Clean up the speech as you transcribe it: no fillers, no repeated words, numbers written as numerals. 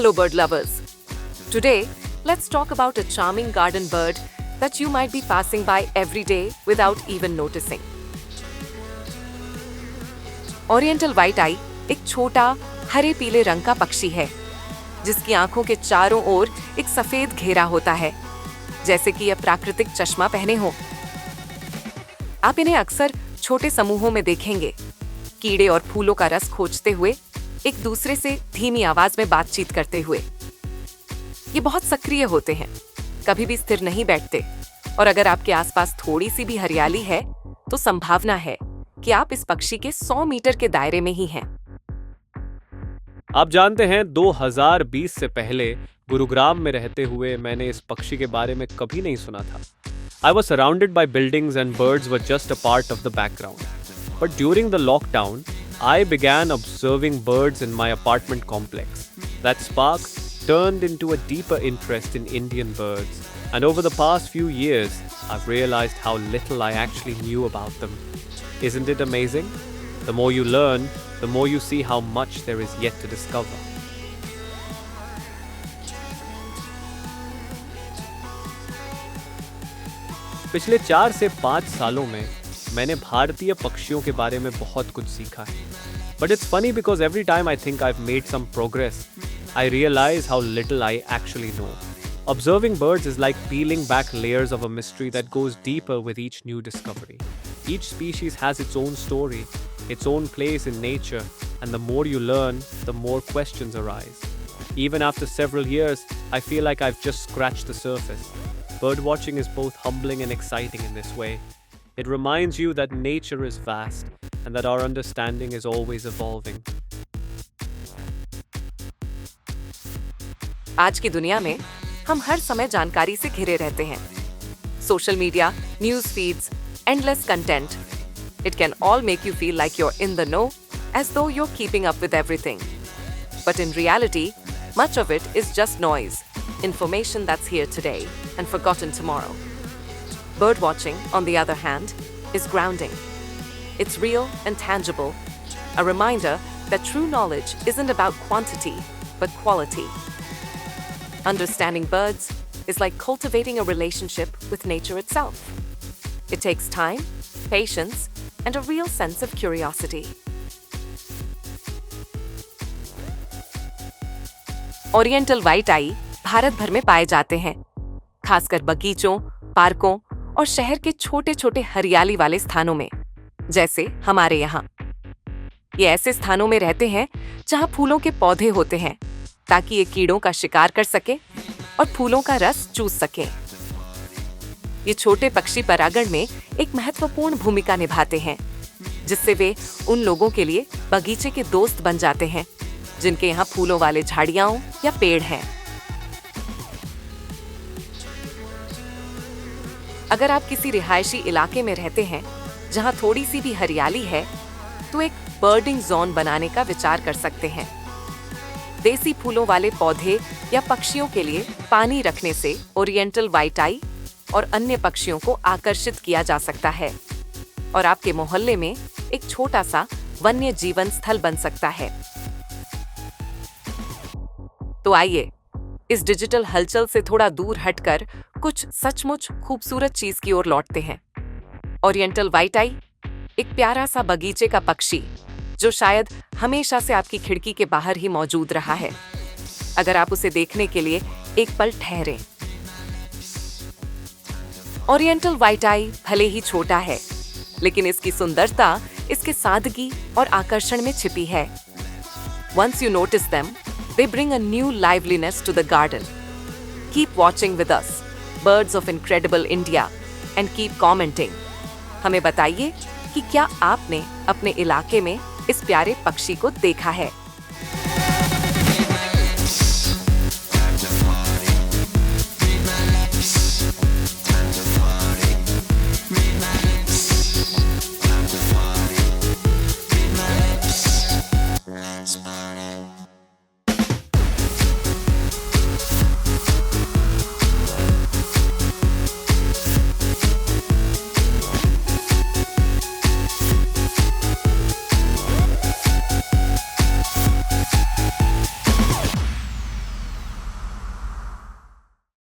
Hello, bird lovers. Today, let's talk about a charming garden bird that you might be passing by every day without even noticing. Oriental white eye एक छोटा हरे पीले रंग का पक्षी है जिसकी आंखों के चारों ओर एक सफेद घेरा होता है, जैसे कि यह प्राकृतिक चश्मा पहने हो। आप इन्हें अक्सर छोटे समूहों में देखेंगे, कीड़े और फूलों का रस खोजते हुए, एक दूसरे से धीमी आवाज में बातचीत करते हुए। ये बहुत सक्रिय होते हैं, कभी भी स्थिर नहीं बैठते, और अगर आपके आसपास थोड़ी सी भी हरियाली है तो संभावना है कि आप इस पक्षी के 100 मीटर के दायरे में ही हैं। आप जानते हैं 2020 से पहले गुरुग्राम में रहते हुए मैंने इस पक्षी के बारे में कभी नहीं सुना था। I was surrounded by buildings and birds were just a part of the background. But during the lockdown, I began observing birds in my apartment complex. That spark turned into a deeper interest in Indian birds. And over the past few years, I've realized how little I actually knew about them. Isn't it amazing? The more you learn, the more you see how much there is yet to discover. पिछले 4 से 5 सालों में मैंने भारतीय पक्षियों के बारे में बहुत कुछ सीखा है. But it's funny because every time I think I've made some progress, I realize how little I actually know. Observing birds is like peeling back layers of a mystery that goes deeper with each new discovery. Each species has its own story, its own place in nature, and the more you learn, the more questions arise. Even after several years, I feel like I've just scratched the surface. Birdwatching is both humbling and exciting in this way. It reminds you that nature is vast and that our understanding is always evolving. आज की दुनिया में हम हर समय जानकारी से घिरे रहते हैं. Social media, news feeds, endless content. It can all make you feel like you're in the know, as though you're keeping up with everything. But in reality, much of it is just noise, information that's here today and forgotten tomorrow. Birdwatching, on the other hand, is grounding. It's real and tangible, a reminder that true knowledge isn't about quantity, but quality. Understanding birds is like cultivating a relationship with nature itself. It takes time, patience, and a real sense of curiosity. Oriental white eye Bharat भर में पाए जाते हैं, खासकर बगीचों, पार्कों और शहर के छोटे-छोटे हरियाली वाले स्थानों में, जैसे हमारे यहाँ. ये ऐसे स्थानों में रहते हैं जहाँ फूलों के पौधे होते हैं, ताकि ये कीड़ों का शिकार कर सके और फूलों का रस चूस सके. ये छोटे पक्षी परागण में एक महत्वपूर्ण भूमिका निभाते हैं, जिससे वे उन लोगों के लिए बगीचे के दोस्त बन जाते हैं जिनके यहाँ फूलों वाले झाड़ियाँ या पेड़ हैं. अगर आप किसी रिहायशी इलाके में रहते हैं जहाँ थोड़ी सी भी हरियाली है, तो एक बर्डिंग जोन बनाने का विचार कर सकते हैं. देसी फूलों वाले पौधे या पक्षियों के लिए पानी रखने से ओरिएंटल व्हाइट आई और अन्य पक्षियों को आकर्षित किया जा सकता है और आपके मोहल्ले में एक छोटा सा वन्य जीवन स्थल बन सकता है. तो आइए इस डिजिटल हलचल से थोड़ा दूर हटकर कुछ सचमुच खूबसूरत चीज की ओर लौटते हैं. ओरिएंटल व्हाइट आई एक प्यारा सा बगीचे का पक्षी जो शायद हमेशा से आपकी खिड़की के बाहर ही मौजूद रहा है, अगर आप उसे देखने के लिए एक पल ठहरें. ओरिएंटल व्हाइट आई भले ही छोटा है, लेकिन इसकी सुंदरता इसके सादगी और आकर्षण में छिपी है. Once you notice them, they bring a new liveliness to the garden. Keep watching with us, birds of incredible India, and keep commenting. हमें बताइए कि क्या आपने अपने इलाके में इस प्यारे पक्षी को देखा है. Let's party.